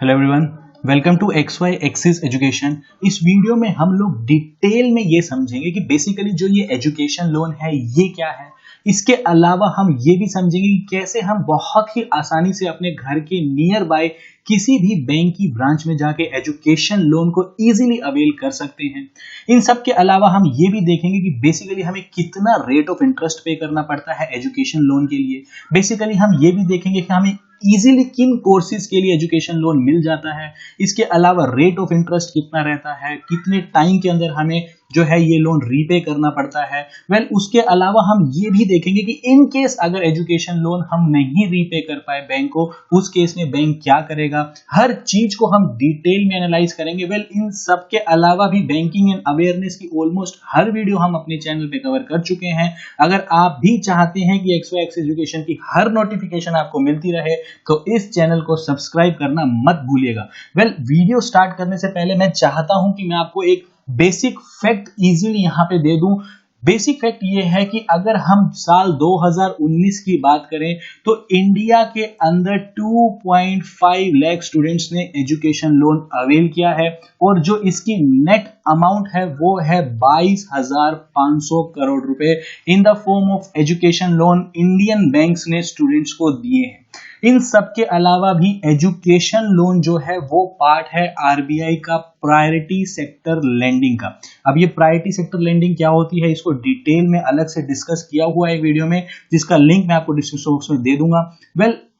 Hello everyone, welcome to X Y axis education. इस video में हम लोग डिटेल में ये समझेंगे कि बेसिकली जो ये एजुकेशन लोन है ये क्या है। इसके अलावा हम ये भी समझेंगे कि कैसे हम बहुत ही आसानी से अपने घर के नियर बाय किसी भी बैंक की ब्रांच में जाके एजुकेशन लोन को इजीली अवेल कर सकते हैं। इन सब के अलावा हम ये भी देखेंगे कि बेसिकली हमें कितना रेट ऑफ इंटरेस्ट पे करना पड़ता है एजुकेशन लोन के लिए। बेसिकली हम ये भी देखेंगे कि हमें इजीली किन कोर्सेज के लिए एजुकेशन लोन मिल जाता है। इसके अलावा रेट ऑफ इंटरेस्ट कितना रहता है, कितने टाइम के अंदर हमें जो है ये लोन रीपे करना पड़ता है। उसके अलावा हम ये भी देखेंगे कि इन केस अगर एजुकेशन लोन हम नहीं रीपे कर पाए बैंक को, उस केस में बैंक क्या करेगा। हर चीज को हम डिटेल में एनालाइज करेंगे। इन सब के अलावा भी बैंकिंग एंड अवेयरनेस की ऑलमोस्ट हर वीडियो हम अपने चैनल पे कवर कर चुके हैं। अगर आप भी चाहते हैं कि एक्स वाई एक्स एजुकेशन की हर नोटिफिकेशन आपको मिलती रहे तो इस चैनल को सब्सक्राइब करना मत भूलिएगा। वीडियो स्टार्ट करने से पहले मैं चाहता हूं कि मैं आपको एक बेसिक फैक्ट इजीली यहां पे दे दूं। बेसिक फैक्ट ये है कि अगर हम साल 2019 की बात करें तो इंडिया के अंदर 2.5 लाख स्टूडेंट्स ने एजुकेशन लोन अवेल किया है और जो इसकी नेट अमाउंट है वो है 22,500 करोड़ रुपए in the form of education loan Indian banks ने स्टूडेंट्स को दिए हैं। इन सब के अलावा भी एजुकेशन लोन जो है वो पार्ट है आरबीआई का प्रायोरिटी सेक्टर लेंडिंग का। अब ये प्रायोरिटी सेक्टर लेंडिंग क्या होती है इसको डिटेल में अलग से डिस्कस किया हुआ है वीडियो में, जिसका लिंक मैं आपको डिस्क्रिप्शन बॉक्स में दे दूंगा।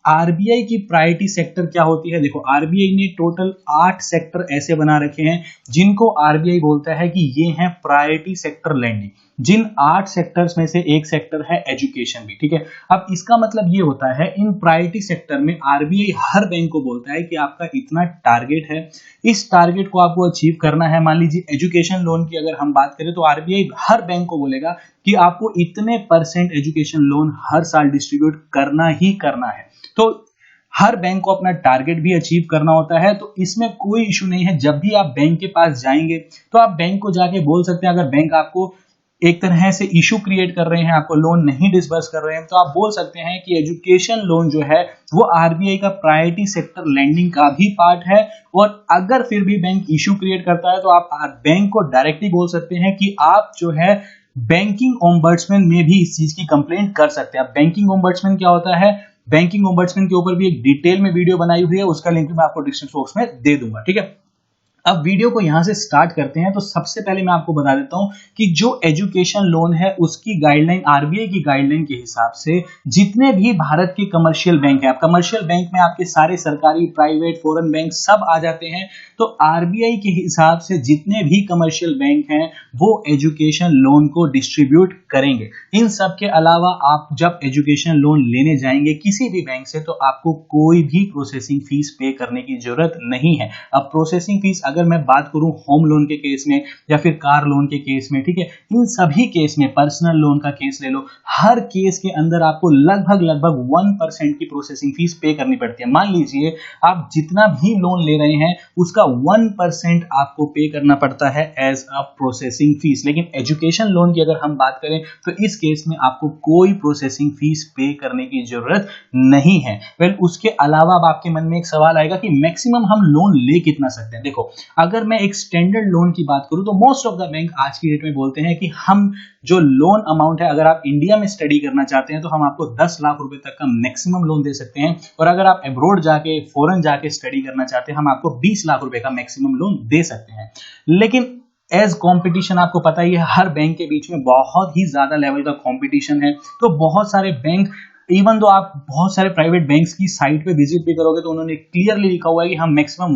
आरबीआई की प्रायोरिटी सेक्टर क्या होती है, देखो आरबीआई ने टोटल 8 सेक्टर ऐसे बना रखे हैं जिनको आरबीआई बोलता है कि ये हैं प्रायोरिटी सेक्टर लेंडिंग। जिन 8 सेक्टर्स में से एक सेक्टर है एजुकेशन भी, ठीक है। अब इसका मतलब ये होता है इन प्रायोरिटी सेक्टर में आरबीआई हर बैंक को बोलता है कि आपका इतना टारगेट है, इस टारगेट को आपको अचीव करना है। मान लीजिए एजुकेशन लोन की अगर हम बात करें तो आरबीआई हर बैंक को बोलेगा कि आपको इतने % एजुकेशन लोन हर साल डिस्ट्रीब्यूट करना ही करना है। तो हर बैंक को अपना टारगेट भी अचीव करना होता है, तो इसमें कोई इशू नहीं है। जब भी आप बैंक के पास जाएंगे तो आप बैंक को जाके बोल सकते हैं, अगर बैंक आपको एक तरह से इशू क्रिएट कर रहे हैं, आपको लोन नहीं डिसबर्स कर रहे हैं, तो आप बोल सकते हैं कि एजुकेशन लोन जो है वो आरबीआई का प्रायोरिटी सेक्टर लेंडिंग का भी पार्ट है। और अगर फिर भी बैंक इशू क्रिएट करता है तो आप बैंक को डायरेक्टली बोल सकते हैं कि आप जो है बैंकिंग ओम्बड्समैन में भी इस चीज की कंप्लेंट कर सकते हैं। अब बैंकिंग ओम्बड्समैन क्या होता है, बैंकिंग ओम्बड्समैन के ऊपर भी एक डिटेल में वीडियो बनाई हुई है, उसका लिंक मैं आपको डिस्क्रिप्शन बॉक्स में दे दूंगा, ठीक है। अब वीडियो को यहां से स्टार्ट करते हैं। तो सबसे पहले मैं आपको बता देता हूं कि जो एजुकेशन लोन है उसकी गाइडलाइन आरबीआई की गाइडलाइन के हिसाब से जितने भी भारत के कमर्शियल बैंक है, अब कमर्शियल बैंक में आपके सारे सरकारी, प्राइवेट, फॉरेन बैंक सब आ जाते हैं। तो आरबीआई के हिसाब से जितने भी कमर्शियल बैंक हैं वो एजुकेशन लोन को डिस्ट्रीब्यूट करेंगे। इन सब के अलावा आप जब एजुकेशन लोन लेने जाएंगे किसी भी बैंक से तो आपको कोई भी प्रोसेसिंग फीस पे करने की जरूरत नहीं है। अब प्रोसेसिंग फीस अगर मैं बात करूं होम लोन के केस में या फिर कार लोन के केस में, ठीक है, इन सभी केस में, पर्सनल लोन का केस ले लो, हर केस के अंदर आपको लगभग 1% की प्रोसेसिंग फीस पे करनी पड़ती है। मान लीजिए आप जितना भी लोन ले रहे हैं उसका 1% आपको पे करना पड़ता है एज अ प्रोसेसिंग फीस। लेकिन एजुकेशन लोन की अगर हम बात करें तो इस केस में आपको कोई प्रोसेसिंग फीस पे करने की जरूरत नहीं है। उसके अलावा अब आपके मन में एक सवाल आएगा कि मैक्सिमम हम लोन ले कितना सकते हैं। देखो अगर मैं एक स्टैंडर्ड लोन की बात करूं तो मोस्ट ऑफ द बैंक आज की डेट में बोलते हैं कि हम जो लोन अमाउंट है, अगर आप इंडिया में स्टडी करना चाहते हैं तो हम आपको 10 लाख रुपए तक का मैक्सिमम लोन दे सकते हैं, और अगर आप अब्रॉड जाके, फॉरेन जाके स्टडी करना चाहते हैं हम आपको 20 लाख रुपए का मैक्सिमम लोन दे सकते हैं। लेकिन एज कंपटीशन आपको पता ही है हर बैंक के बीच में बहुत ही ज्यादा लेवल का कंपटीशन है, तो बहुत सारे बैंक, इवन दो आप बहुत सारे प्राइवेट बैंक्स की साइट पे विजिट भी करोगे तो उन्होंने क्लियरली लिखा हुआ है कि हम मैक्सिमम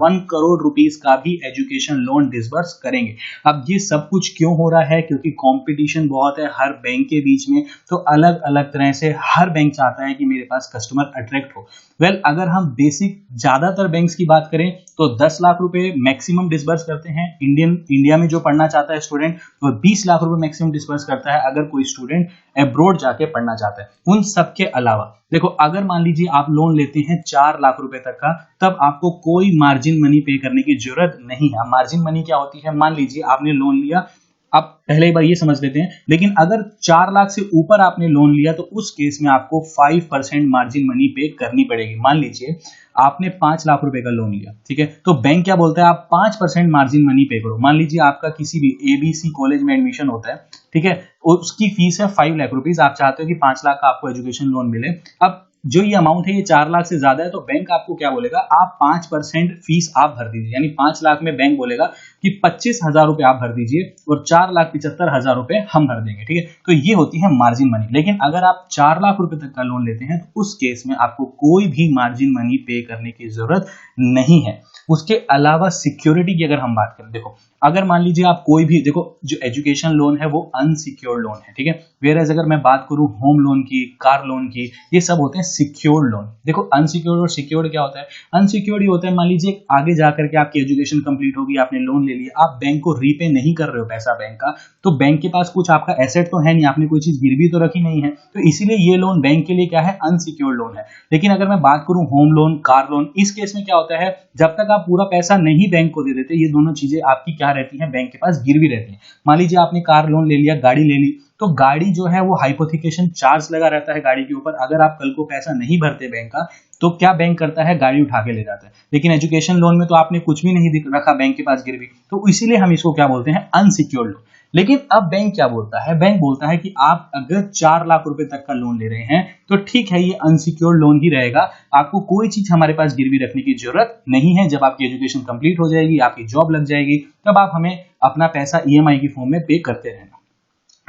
1 करोड़ रुपीस का भी एजुकेशन लोन डिसबर्स करेंगे। अब ये सब कुछ क्यों हो रहा है, क्योंकि कंपटीशन बहुत है हर बैंक के बीच में, तो अलग अलग तरह से हर बैंक चाहता है कि मेरे पास कस्टमर अट्रैक्ट हो। अगर हम बेसिक ज्यादातर बैंक्स की बात करें तो 10 लाख रुपए मैक्सिमम डिसबर्स करते हैं। इंडिया में जो पढ़ना चाहता है स्टूडेंट वो 20 लाख रुपए मैक्सिमम डिसबर्स करता है अगर कोई स्टूडेंट अब्रॉड जाके पढ़ना चाहता है। उन सब के अलावा देखो अगर मान लीजिए आप लोन लेते हैं 4 लाख रुपए तक का, तब आपको कोई मार्जिन मनी पे करने की जरूरत नहीं है। मार्जिन मनी क्या होती है, मान लीजिए आपने लोन लिया, अब पहले एक बार ये समझ लेते हैं, लेकिन अगर 4 लाख से ऊपर आपने लोन लिया तो उस केस में आपको 5% मार्जिन मनी पे करनी पड़ेगी। मान लीजिए आपने 5 लाख रुपए का लोन लिया, ठीक है, तो बैंक क्या बोलता है, आप 5% मार्जिन मनी पे करो। मान लीजिए आपका किसी भी एबीसी कॉलेज में एडमिशन होता है, ठीक है, उसकी फीस है 5 लाख रुपीज, आप चाहते हो कि 5 लाख का आपको एजुकेशन लोन मिले। अब जो ये अमाउंट है ये 4 लाख से ज्यादा है, तो बैंक आपको क्या बोलेगा, आप 5% फीस आप भर दीजिए, यानी 5 लाख में बैंक बोलेगा कि 25,000 रुपए आप भर दीजिए और 4,75,000 रुपए हम भर देंगे, ठीक है। तो ये होती है मार्जिन मनी। लेकिन अगर आप 4 लाख रुपए तक का लोन लेते हैं तो उस केस में आपको कोई भी मार्जिन मनी पे करने की जरूरत नहीं है। उसके अलावा सिक्योरिटी की अगर हम बात करें, देखो अगर मान लीजिए आप कोई भी, देखो जो एजुकेशन लोन है वो अनसिक्योर्ड लोन है, ठीक है, वेयरएज अगर मैं बात करूं होम लोन की, कार लोन की, ये सब होते हैं सिक्योर्ड लोन। देखो अनसिक्योर्ड और सिक्योर्ड क्या होता है, अनसिक्योर्ड ये होता है, मान लीजिए आगे जाकर के आपकी एजुकेशन कंप्लीट होगी, आपने लोन ले लिया, आप बैंक को रीपे नहीं कर रहे हो पैसा बैंक का, तो बैंक के पास कुछ आपका एसेट तो है नहीं, आपने कोई चीज गिरवी तो रखी नहीं है, तो इसीलिए ये लोन बैंक के लिए क्या है, अनसिक्योर्ड लोन है। लेकिन अगर मैं बात करूं होम लोन, कार लोन, इस केस में क्या होता है, जब तक आप पूरा पैसा नहीं बैंक को दे देते, ये दोनों चीजें आपकी क्या रहती हैं, बैंक के पास गिरवी रहती हैं। मान लीजिए आपने कार लोन ले लिया, गाड़ी ले ली, तो गाड़ी जो है वो हाइपोथिकेशन चार्ज लगा रहता है गाड़ी के ऊपर, अगर आप कल को पैसा नहीं भरते बैंक का, तो क्या बैंक करता है, गाड़ी उठा के ले जाता है। लेकिन एजुकेशन लोन में तो आपने कुछ भी नहीं रखा बैंक के पास गिरवी, तो इसीलिए हम इसको क्या बोलते हैं, अनसिक्योर्ड लोन। लेकिन अब बैंक क्या बोलता है, बैंक बोलता है कि आप अगर 4 लाख रुपए तक का लोन ले रहे हैं तो ठीक है, ये अनसिक्योर्ड लोन ही रहेगा, आपको कोई चीज हमारे पास गिरवी रखने की जरूरत नहीं है। जब आपकी एजुकेशन कंप्लीट हो जाएगी, आपकी जॉब लग जाएगी, तब आप हमें अपना पैसा ईएमआई की फॉर्म में पे करते रहना।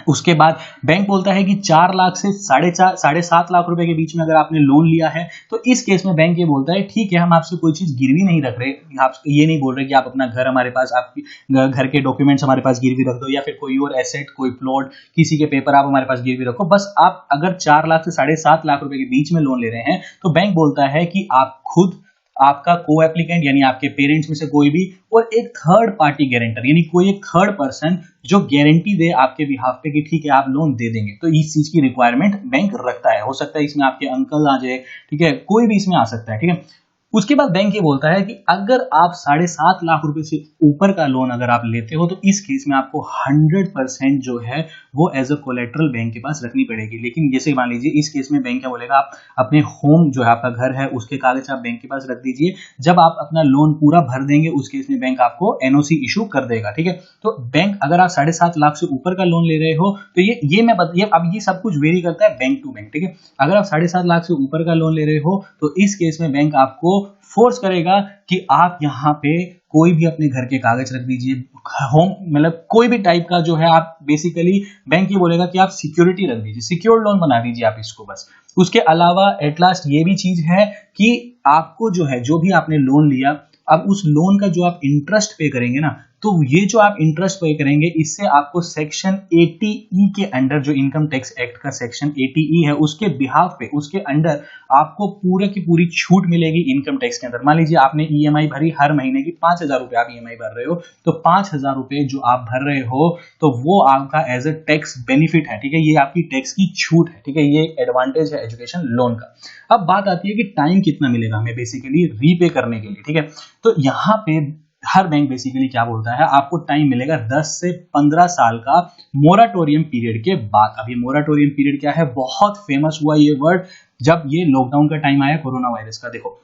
उसके बाद बैंक बोलता है कि 4 लाख से 7.5 लाख रुपए के बीच में अगर आपने लोन लिया है, तो इस केस में बैंक ये बोलता है ठीक है, हम आपसे कोई चीज गिरवी नहीं रख रहे, आप ये नहीं बोल रहे कि आप अपना घर हमारे पास, आपकी घर के डॉक्यूमेंट्स हमारे पास गिरवी रख दो, या फिर कोई और एसेट, कोई प्लॉट, किसी के पेपर आप हमारे पास गिरवी रखो। बस आप अगर 4 लाख से 7.5 लाख रुपए के बीच में लोन ले रहे हैं, तो बैंक बोलता है कि आप खुद, आपका को एप्लीकेंट यानी आपके पेरेंट्स में से कोई भी, और एक थर्ड पार्टी गारंटर यानी कोई एक थर्ड पर्सन जो गारंटी दे आपके बिहाफ पे कि ठीक है आप लोन दे देंगे। तो इस चीज की रिक्वायरमेंट बैंक रखता है। हो सकता है इसमें आपके अंकल आ जाए, ठीक है, कोई भी इसमें आ सकता है, ठीक है। उसके बाद बैंक ये बोलता है कि अगर आप 7.5 लाख रुपए से ऊपर का लोन अगर आप लेते हो, तो इस केस में आपको 100% जो है वो एज अ कोलेट्रल बैंक के पास रखनी पड़ेगी। लेकिन जैसे मान लीजिए इस केस में बैंक क्या बोलेगा, आप अपने होम जो है आपका घर है उसके कागज आप बैंक के पास रख दीजिए, जब आप अपना लोन पूरा भर देंगे उस केस में बैंक आपको एनओसी इशू कर देगा, ठीक है। तो बैंक, अगर आप 7.5 लाख से ऊपर का लोन ले रहे हो, तो अब ये सब कुछ वेरी करता है बैंक टू बैंक, ठीक है। अगर आप 7.5 लाख से ऊपर का लोन ले रहे हो, तो इस केस में बैंक आपको फोर्स करेगा कि आप यहाँ पे कोई भी अपने घर के कागज रख दीजिए, होम मतलब कोई भी टाइप का जो है, आप बेसिकली बैंक ये बोलेगा कि आप सिक्योरिटी रख दीजिए, सिक्योर्ड लोन बना दीजिए आप इसको बस। उसके अलावा एट लास्ट ये भी चीज है कि आपको जो है, जो भी आपने लोन लिया, अब उस लोन का जो आप इंटरेस्ट पे करेंगे ना, तो ये जो आप इंटरेस्ट पे करेंगे, इससे आपको सेक्शन 80E के अंडर, जो इनकम टैक्स एक्ट का सेक्शन 80E है, उसके बिहाफ पे, उसके अंडर आपको पूरे की पूरी छूट मिलेगी इनकम टैक्स के अंदर। मान लीजिए आपने ईएमआई भरी हर महीने की 5,000 रुपए आप ईएमआई भर रहे हो, तो 5,000 रुपए जो आप भर रहे हो, तो वो आपका एज अ टैक्स बेनिफिट है, ठीक है, ये आपकी टैक्स की छूट है, ठीक है, ये एडवांटेज है एजुकेशन लोन का। अब बात आती है कि टाइम कितना मिलेगा हमें बेसिकली रीपे करने के लिए, ठीक है। तो यहाँ पे हर बैंक बेसिकली क्या बोलता है, आपको टाइम मिलेगा 10 से 15 साल का मोराटोरियम पीरियड के बाद। अब ये मोराटोरियम पीरियड क्या है, बहुत फेमस हुआ ये वर्ड जब ये लॉकडाउन का टाइम आया कोरोना वायरस का। देखो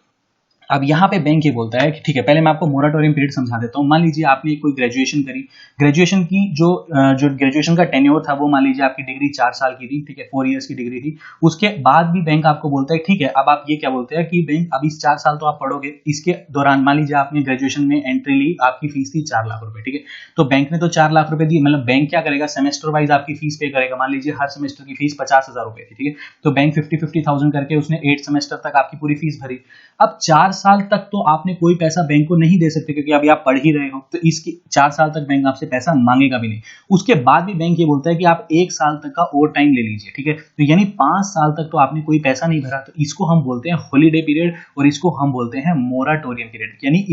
अब यहाँ पे बैंक ये बोलता है कि ठीक है, पहले मैं आपको मोराटोरियम पीरियड समझा देता हूँ। मान लीजिए आपने कोई ग्रेजुएशन करी, ग्रेजुएशन की जो ग्रेजुएशन का टेन्योर था, वो मान लीजिए आपकी डिग्री 4 साल की थी, ठीक है, 4 इयर्स की डिग्री थी। उसके बाद भी बैंक आपको बोलता है ठीक है, अब आप ये क्या बोलते हैं कि बैंक अब इस 4 साल तो आप पढ़ोगे, इसके दौरान मान लीजिए आपने ग्रेजुएशन में एंट्री ली, आपकी फीस थी 4 लाख रुपए, ठीक है। तो बैंक ने तो 4 लाख रुपए दी, मतलब बैंक क्या करेगा, सेमेस्टर वाइज आपकी फीस पे करेगा। मान लीजिए हर सेमेस्टर की फीस 50,000 रुपए थी, ठीक है, तो बैंक 50,000 करके उसने 8 सेमेस्टर तक आपकी पूरी फीस भरी। अब 4 साल तक तो आपने कोई पैसा बैंक को नहीं दे सकते, क्योंकि अभी आप पढ़ ही रहे हो, तो इसकी 4 साल तक बैंक आपसे पैसा मांगेगा भी नहीं। उसके बाद भी बैंक ये बोलता है कि आप 1 साल तक का और टाइम ले लीजिए, ठीक है, तो यानी 5 साल तक तो आपने कोई पैसा नहीं भरा, तो इसको हम बोलते हैं हॉलीडे पीरियड, और इसको हम बोलते हैं मोराटोरियम पीरियड। यानी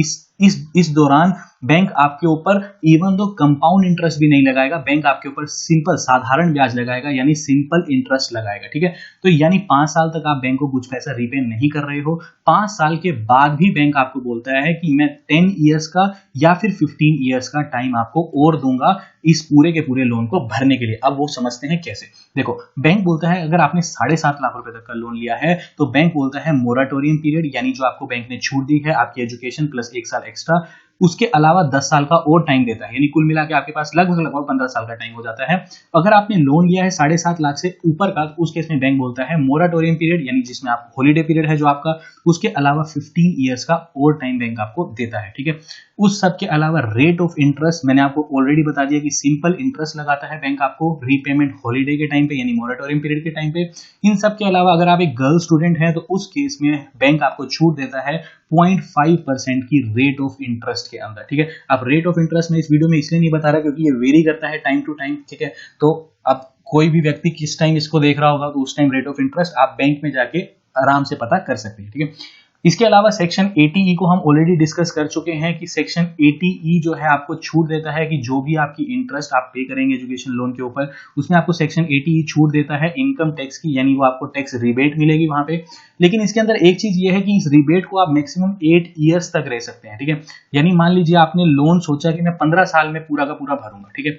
इस दौरान बैंक आपके ऊपर इवन दो कंपाउंड इंटरेस्ट भी नहीं लगाएगा, बैंक आपके ऊपर सिंपल साधारण ब्याज लगाएगा, यानी सिंपल इंटरेस्ट लगाएगा। ठीक है, तो यानी 5 साल तक आप बैंक को कुछ पैसा रीपे नहीं कर रहे हो, 5 साल के बाद भी बैंक आपको बोलता है कि मैं 10 ईयर्स का या फिर 15 ईयर्स का टाइम आपको और दूंगा इस पूरे के पूरे लोन को भरने के लिए। अब वो समझते हैं कैसे। देखो, बैंक बोलता है अगर आपने 7.5 लाख रुपए तक का लोन लिया है तो बैंक बोलता है मोराटोरियम पीरियड, यानी जो आपको बैंक ने छूट दी है आपकी एजुकेशन प्लस 1 साल एक्स्ट्रा, उसके अलावा 10 साल का और टाइम देता है, यानी कुल मिला के आपके पास लगभग 15 साल का टाइम हो जाता है। अगर आपने लोन लिया है 7.5 लाख से ऊपर का, तो उस केस में बैंक बोलता है मोराटोरियम पीरियड, यानी जिसमें आप हॉलीडे पीरियड है जो आपका, उसके अलावा 15 ईयर्स का और टाइम बैंक आपको देता है। ठीक है, उस सब के अलावा रेट ऑफ इंटरेस्ट मैंने आपको ऑलरेडी बता दिया कि सिंपल इंटरेस्ट लगाता है बैंक आपको रीपेमेंट हॉलीडे के टाइम पे, यानी मोराटोरियम पीरियड के टाइम पे। इन सब के अलावा अगर आप एक गर्ल स्टूडेंट हैं तो उस केस में बैंक आपको छूट देता है 0.5% की रेट ऑफ इंटरेस्ट के अंदर। ठीक है, अब रेट ऑफ इंटरेस्ट में इस वीडियो में इसलिए नहीं बता रहा क्योंकि ये वेरी करता है टाइम टू टाइम। ठीक है, तो अब कोई भी व्यक्ति किस टाइम इसको देख रहा होगा तो उस टाइम रेट ऑफ इंटरेस्ट आप बैंक में जाके आराम से पता कर सकते हैं। ठीक है, इसके अलावा सेक्शन 80E को हम ऑलरेडी डिस्कस कर चुके हैं कि सेक्शन 80E जो है आपको छूट देता है कि जो भी आपकी इंटरेस्ट आप पे करेंगे एजुकेशन लोन के ऊपर, उसमें आपको सेक्शन 80E छूट देता है इनकम टैक्स की, यानी वो आपको टैक्स रिबेट मिलेगी वहां पे। लेकिन इसके अंदर एक चीज ये है कि इस रिबेट को आप मैक्सिमम 8 ईयर्स तक रह सकते हैं। ठीक है, यानी मान लीजिए आपने लोन सोचा कि मैं 15 साल में पूरा का पूरा भरूंगा। ठीक है,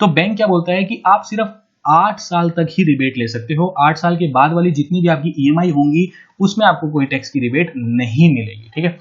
तो बैंक क्या बोलता है कि आप सिर्फ 8 साल तक ही रिबेट ले सकते हो, 8 साल के बाद वाली जितनी भी आपकी ईएमआई होंगी उसमें आपको कोई टैक्स की रिबेट नहीं मिलेगी। ठीक है,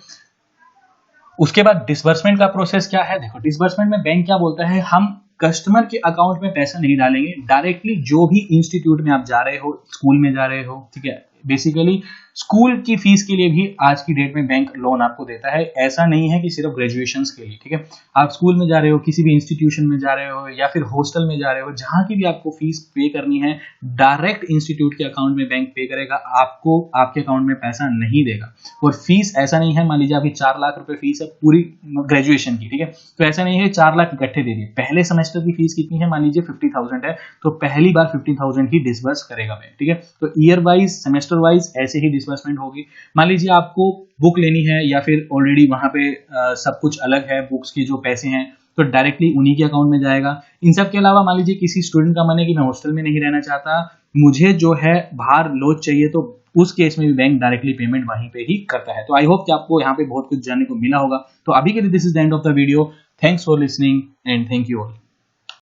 उसके बाद डिसबर्समेंट का प्रोसेस क्या है। देखो, डिसबर्समेंट में बैंक क्या बोलता है, हम कस्टमर के अकाउंट में पैसा नहीं डालेंगे, डायरेक्टली जो भी इंस्टीट्यूट में आप जा रहे हो, स्कूल में जा रहे हो, ठीक है, बेसिकली स्कूल की फीस के लिए भी आज की डेट में बैंक लोन आपको देता है। ऐसा नहीं है कि सिर्फ ग्रेजुएशंस के लिए। ठीक है, आप स्कूल में जा रहे हो, किसी भी इंस्टीट्यूशन में जा रहे हो या फिर हॉस्टल में जा रहे हो, जहां की भी आपको फीस पे करनी है डायरेक्ट इंस्टीट्यूट के अकाउंट में बैंक पे करेगा, आपको आपके अकाउंट में पैसा नहीं देगा। और फीस ऐसा नहीं है, मान लीजिए आपकी 4 लाख रुपए फीस है पूरी ग्रेजुएशन की। ठीक है, तो ऐसा नहीं है 4 लाख इकट्ठे दे दिए। पहले सेमेस्टर की फीस कितनी है, मान लीजिए 50,000 है, तो पहली बार 50,000 ही डिसबर्स करेगा बैंक। ठीक है, तो ईयर वाइज सेमेस्टर वाइज ऐसे ही डिसबर्समेंट होगी। मान लीजिए आपको बुक लेनी है या फिर ऑलरेडी वहां पे सब कुछ अलग है, बुक्स के जो पैसे हैं तो डायरेक्टली उन्हीं के अकाउंट में जाएगा। इन सब के अलावा मान लीजिए किसी स्टूडेंट का मन है कि मैं हॉस्टल में नहीं रहना चाहता, मुझे जो है बाहर लॉज चाहिए, तो उस केस में भी बैंक डायरेक्टली पेमेंट वहीं पे ही करता है। तो आई होप कि आपको यहाँ पे बहुत कुछ जानने को मिला होगा। तो अभी के लिए this is the end of the video. Thanks for listening and thank you all.